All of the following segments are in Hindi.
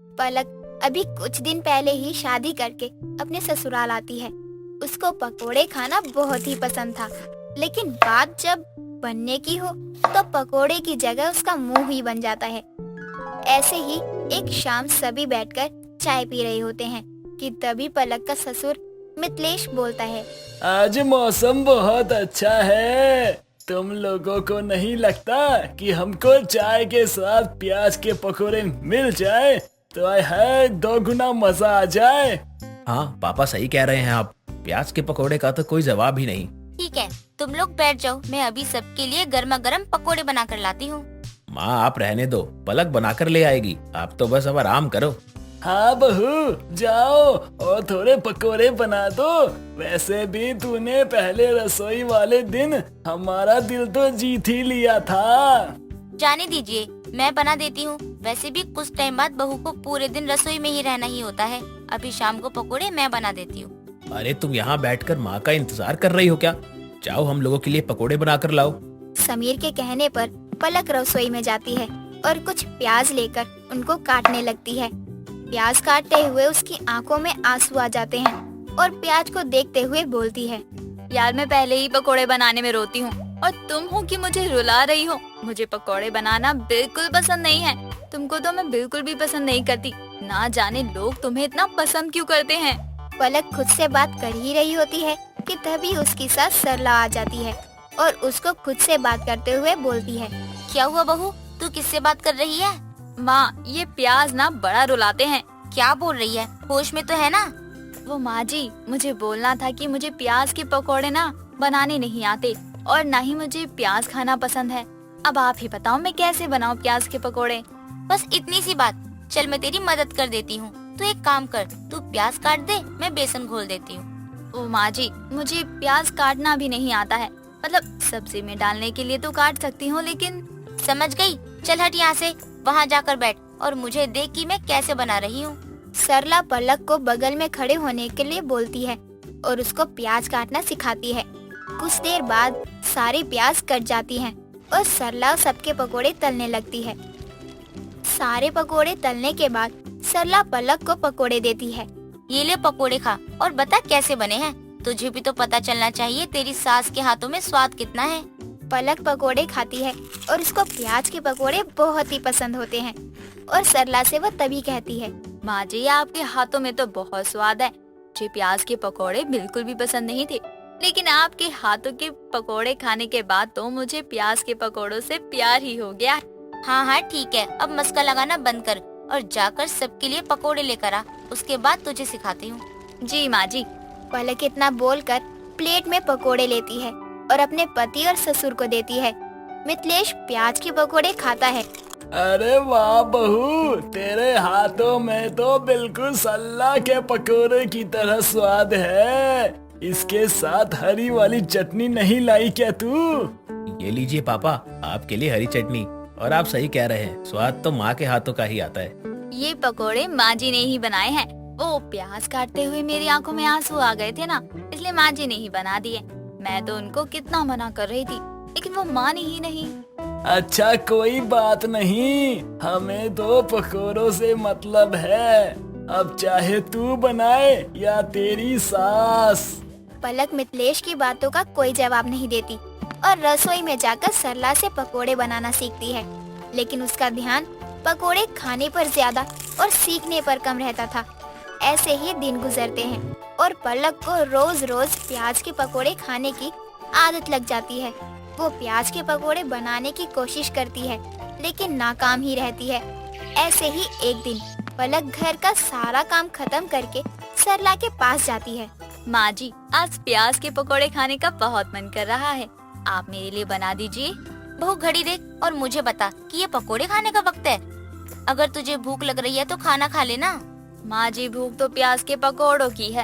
पलक अभी कुछ दिन पहले ही शादी करके अपने ससुराल आती है। उसको पकोड़े खाना बहुत ही पसंद था, लेकिन बात जब बनने की हो तो पकोड़े की जगह उसका मुंह ही बन जाता है। ऐसे ही एक शाम सभी बैठकर चाय पी रहे होते हैं कि तभी पलक का ससुर मिथिलेश बोलता है, आज मौसम बहुत अच्छा है। तुम लोगों को नहीं लगता कि हमको चाय के साथ प्याज के पकोड़े मिल जाए तो आय हाय 2 गुना मजा आ जाए। हाँ पापा सही कह रहे हैं आप, प्याज के पकोड़े का तो कोई जवाब ही नहीं। ठीक है, तुम लोग बैठ जाओ, मैं अभी सबके लिए गर्मा गर्म पकोड़े बना कर लाती हूँ। माँ आप रहने दो, पलक बनाकर ले आएगी, आप तो बस अब आराम करो। हाँ बहू जाओ और थोड़े पकोड़े बना दो। वैसे भी तूने पहले रसोई वाले दिन हमारा दिल तो जीत ही लिया था। जाने दीजिए, मैं बना देती हूँ। वैसे भी कुछ टाइम बाद बहू को पूरे दिन रसोई में ही रहना ही होता है। अभी शाम को पकोड़े मैं बना देती हूँ। अरे तुम यहाँ बैठकर माँ का इंतजार कर रही हो क्या? जाओ हम लोगों के लिए पकोड़े बना कर लाओ। समीर के कहने पर पलक रसोई में जाती है और कुछ प्याज लेकर उनको काटने लगती है। प्याज काटते हुए उसकी आंखों में आंसू आ जाते हैं और प्याज को देखते हुए बोलती है, यार मैं पहले ही पकोड़े बनाने में रोती हूँ और तुम हो कि मुझे रुला रही हो। मुझे पकोड़े बनाना बिल्कुल पसंद नहीं है। तुमको तो मैं बिल्कुल भी पसंद नहीं करती। ना जाने लोग तुम्हें इतना पसंद क्यों करते हैं। पलक खुद से बात कर ही रही होती है कि तभी उसकी सास सरला आ जाती है और उसको खुद से बात करते हुए बोलती है, क्या हुआ बहू, तू किससे बात कर रही है? माँ ये प्याज ना बड़ा रुलाते हैं। क्या बोल रही है? होश में तो है ना? वो माँ जी, मुझे बोलना था कि मुझे प्याज के पकोड़े ना बनाने नहीं आते और ना ही मुझे प्याज खाना पसंद है। अब आप ही बताओ मैं कैसे बनाऊँ प्याज के पकोड़े। बस इतनी सी बात। चल मैं तेरी मदद कर देती हूँ। तू एक काम कर, तू प्याज काट दे, मैं बेसन घोल देती हूँ। ओ माँ जी, मुझे प्याज काटना भी नहीं आता है। मतलब सब्जी में डालने के लिए तो काट सकती हूँ, लेकिन समझ गई। चल हट यहाँ से, वहाँ जाकर बैठ और मुझे देख कि मैं कैसे बना रही हूँ। सरला पलक को बगल में खड़े होने के लिए बोलती है और उसको प्याज काटना सिखाती है। कुछ देर बाद सारी प्याज कट जाती हैं और सरला सबके पकोड़े तलने लगती है। सारे पकोड़े तलने के बाद सरला पलक को पकोड़े देती है। ये ले पकोड़े खा और बता कैसे बने हैं। तुझे भी तो पता चलना चाहिए तेरी सास के हाथों में स्वाद कितना है। पलक पकोड़े खाती है और उसको प्याज के पकोड़े बहुत ही पसंद होते हैं और सरला से वो तभी कहती है, माँ जी आपके हाथों में तो बहुत स्वाद है। मुझे प्याज के पकोड़े बिल्कुल भी पसंद नहीं थे, लेकिन आपके हाथों के पकोड़े खाने के बाद तो मुझे प्याज के पकोड़ों से प्यार ही हो गया। हाँ हाँ ठीक है, अब मस्का लगाना बंद कर और जाकर सबके लिए पकोड़े लेकर आ। उसके बाद तुझे सिखाती हूँ। जी माँ जी। पलक इतना बोलकर प्लेट में पकोड़े लेती है और अपने पति और ससुर को देती है। मिथिलेश प्याज के पकोड़े खाता है। अरे वाह बहू, तेरे हाथों में तो बिल्कुल सल्ला के पकोड़े की तरह स्वाद है। इसके साथ हरी वाली चटनी नहीं लाई क्या तू? ये लीजिए पापा, आपके लिए हरी चटनी। और आप सही कह रहे हैं, स्वाद तो माँ के हाथों का ही आता है। ये पकोड़े माँ जी ने ही बनाए हैं। वो प्याज काटते हुए मेरी आंखों में आंसू आ गए थे ना, इसलिए माँ जी ने ही बना दिए। मैं तो उनको कितना मना कर रही थी, लेकिन वो माने ही नहीं। अच्छा कोई बात नहीं, हमें तो पकोड़ों से मतलब है। अब चाहे तू बनाए या तेरी सास। पलक मिथिलेश की बातों का कोई जवाब नहीं देती और रसोई में जाकर सरला से पकोड़े बनाना सीखती है, लेकिन उसका ध्यान पकोड़े खाने पर ज्यादा और सीखने पर कम रहता था। ऐसे ही दिन गुजरते हैं और पलक को रोज रोज प्याज के पकोड़े खाने की आदत लग जाती है। वो प्याज के पकोड़े बनाने की कोशिश करती है, लेकिन नाकाम ही रहती है। ऐसे ही एक दिन पलक घर का सारा काम खत्म करके सरला के पास जाती है। माँ जी, आज प्याज के पकोड़े खाने का बहुत मन कर रहा है, आप मेरे लिए बना दीजिए। बहू घड़ी देख और मुझे बता कि ये पकोड़े खाने का वक्त है। अगर तुझे भूख लग रही है तो खाना खा लेना। माँ जी, भूख तो प्याज के पकोड़ों की है।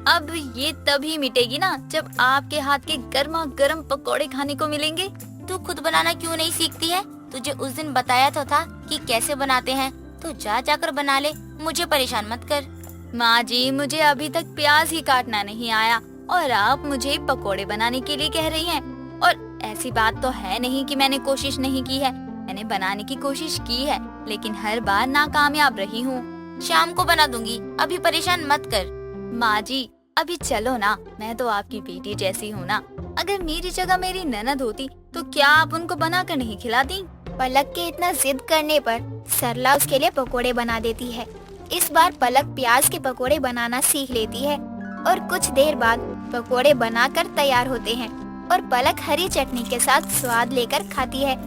अब ये तभी मिटेगी ना जब आपके हाथ के गर्मा गर्म पकोड़े खाने को मिलेंगे। तू खुद बनाना क्यों नहीं सीखती है? तुझे उस दिन बताया तो था कि कैसे बनाते हैं, तो जा जाकर बना ले, मुझे परेशान मत कर। माँ जी, मुझे अभी तक प्याज ही काटना नहीं आया और आप मुझे पकोड़े बनाने के लिए कह रही हैं। और ऐसी बात तो है नहीं कि मैंने कोशिश नहीं की है। मैंने बनाने की कोशिश की है, लेकिन हर बार नाकामयाब रही हूँ। शाम को बना दूंगी, अभी परेशान मत कर। माँ जी अभी चलो ना, मैं तो आपकी बेटी जैसी हूँ ना। अगर मेरी जगह मेरी ननद होती तो क्या आप उनको बनाकर नहीं खिलाती? पलक के इतना जिद करने पर सरला उसके लिए पकोड़े बना देती है। इस बार पलक प्याज के पकोड़े बनाना सीख लेती है और कुछ देर बाद पकोड़े बनाकर तैयार होते हैं और पलक हरी चटनी के साथ स्वाद लेकर खाती है।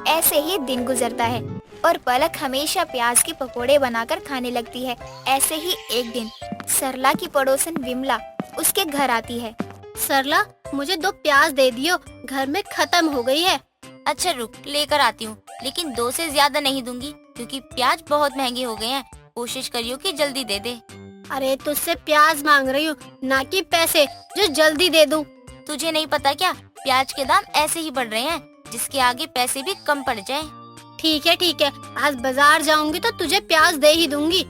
ऐसे ही दिन गुजरता है और पलक हमेशा प्याज के पकोड़े बनाकर खाने लगती है। ऐसे ही एक दिन सरला की पड़ोसन विमला उसके घर आती है। सरला मुझे 2 प्याज दे दियो, घर में खत्म हो गई है। अच्छा रुक, लेकर आती हूँ, लेकिन 2 से ज्यादा नहीं दूंगी क्योंकि प्याज बहुत महंगे हो गए हैं। कोशिश करियो कि जल्दी दे दे। अरे तुझसे प्याज मांग रही हूँ, ना कि पैसे जो जल्दी दे दूँ। तुझे नहीं पता क्या, प्याज के दाम ऐसे ही बढ़ रहे हैं, जिसके आगे पैसे भी कम पड़ जाए। ठीक है, आज बाजार जाऊंगी तो तुझे प्याज दे ही दूंगी।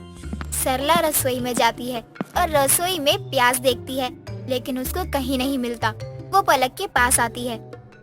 सरला रसोई में जाती है और रसोई में प्याज देखती है, लेकिन उसको कहीं नहीं मिलता। वो पलक के पास आती है।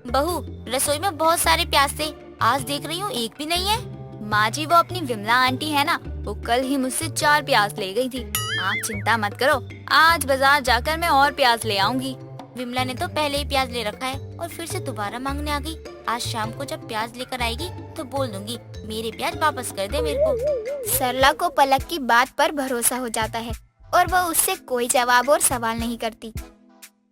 बहू, रसोई में बहुत सारे प्याज थे, आज देख रही हूँ एक भी नहीं है। माँ जी वो अपनी विमला आंटी है ना, वो कल ही मुझसे 4 प्याज ले गई थी। आप चिंता मत करो, आज बाजार जाकर मैं और प्याज ले आऊंगी। विमला ने तो पहले ही प्याज ले रखा है और फिर से दोबारा मांगने आ गई। आज शाम को जब प्याज लेकर आएगी तो बोल दूंगी मेरे प्याज वापस कर दे मेरे को। सरला को पलक की बात पर भरोसा हो जाता है और वह उससे कोई जवाब और सवाल नहीं करती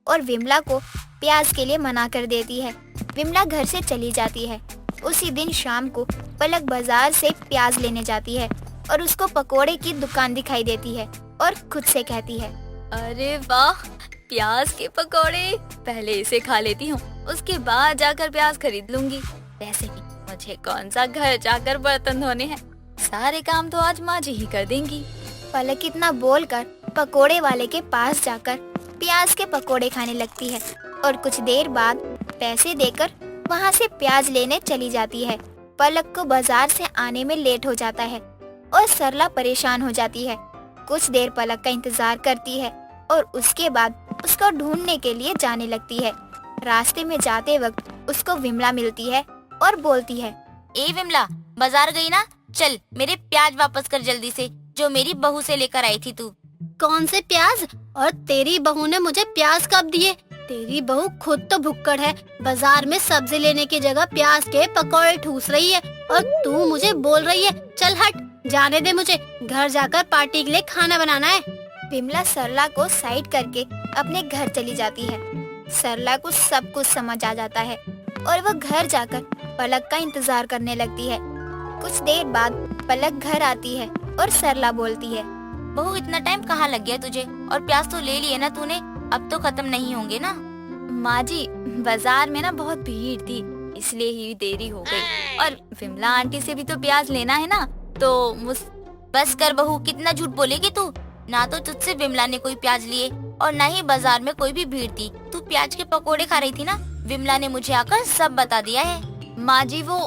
और विमला को प्याज के लिए मना कर देती है। विमला घर से चली जाती है। उसी दिन शाम को पलक बाजार से प्याज लेने जाती है और उसको पकोड़े की दुकान दिखाई देती है और खुद से कहती है, अरे वाह, प्याज के पकोड़े, पहले इसे खा लेती हूँ, उसके बाद जाकर प्याज खरीद लूंगी। वैसे भी मुझे कौन सा घर जाकर बर्तन धोने हैं, सारे काम तो आज माँ जी ही कर देंगी। पलक इतना बोलकर पकोड़े वाले के पास जाकर प्याज के पकोड़े खाने लगती है और कुछ देर बाद पैसे देकर वहाँ से प्याज लेने चली जाती है। पलक को बाजार से आने में लेट हो जाता है और सरला परेशान हो जाती है। कुछ देर पलक का इंतजार करती है और उसके बाद उसको ढूंढने के लिए जाने लगती है। रास्ते में जाते वक्त उसको विमला मिलती है और बोलती है, ए विमला, बाजार गई ना? चल मेरे प्याज वापस कर जल्दी से, जो मेरी बहू से लेकर आई थी तू। कौन से प्याज? और तेरी बहू ने मुझे प्याज कब दिए? तेरी बहू खुद तो भुक्कड़ है, बाजार में सब्जी लेने की जगह प्याज के पकौड़े ठूस रही है और तू मुझे बोल रही है चल हट, जाने दे मुझे, घर जाकर पार्टी के लिए खाना बनाना है। विमला सरला को साइड करके अपने घर चली जाती है। सरला को सब कुछ समझ आ जाता है और वह घर जाकर पलक का इंतजार करने लगती है। कुछ देर बाद पलक घर आती है और सरला बोलती है, बहू इतना टाइम कहाँ लग गया तुझे? और प्याज तो ले लिए ना तूने, अब तो खत्म नहीं होंगे ना? माँ जी बाजार में ना बहुत भीड़ थी, इसलिए ही देरी हो गई। और विमला आंटी से भी तो प्याज लेना है ना, तो बस कर बहू, कितना झूठ बोलेगी तू? ना तो तुझसे विमला ने कोई प्याज लिए और ना ही बाजार में कोई भी भीड़ थी। तू प्याज के पकोड़े खा रही थी ना, विमला ने मुझे आकर सब बता दिया है। माँ जी वो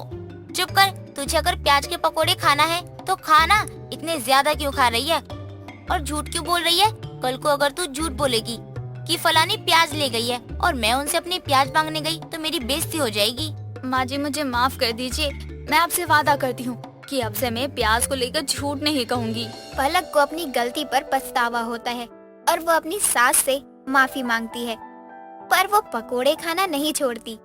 चुप कर, तुझे अगर प्याज के पकोड़े खाना है तो खाना, इतने ज्यादा क्यों खा रही है? और झूठ क्यों बोल रही है? कल को अगर तू झूठ बोलेगी कि फलानी प्याज ले गई है और मैं उनसे अपने प्याज मांगने गई तो मेरी बेइज्जती हो जाएगी। माँ जी मुझे माफ कर दीजिए, मैं आपसे वादा करती हूँ कि अब से मैं प्याज को लेकर झूठ नहीं कहूँगी। पलक को अपनी गलती पर पछतावा होता है और वो अपनी सास से माफी मांगती है, पर वो पकोड़े खाना नहीं छोड़ती।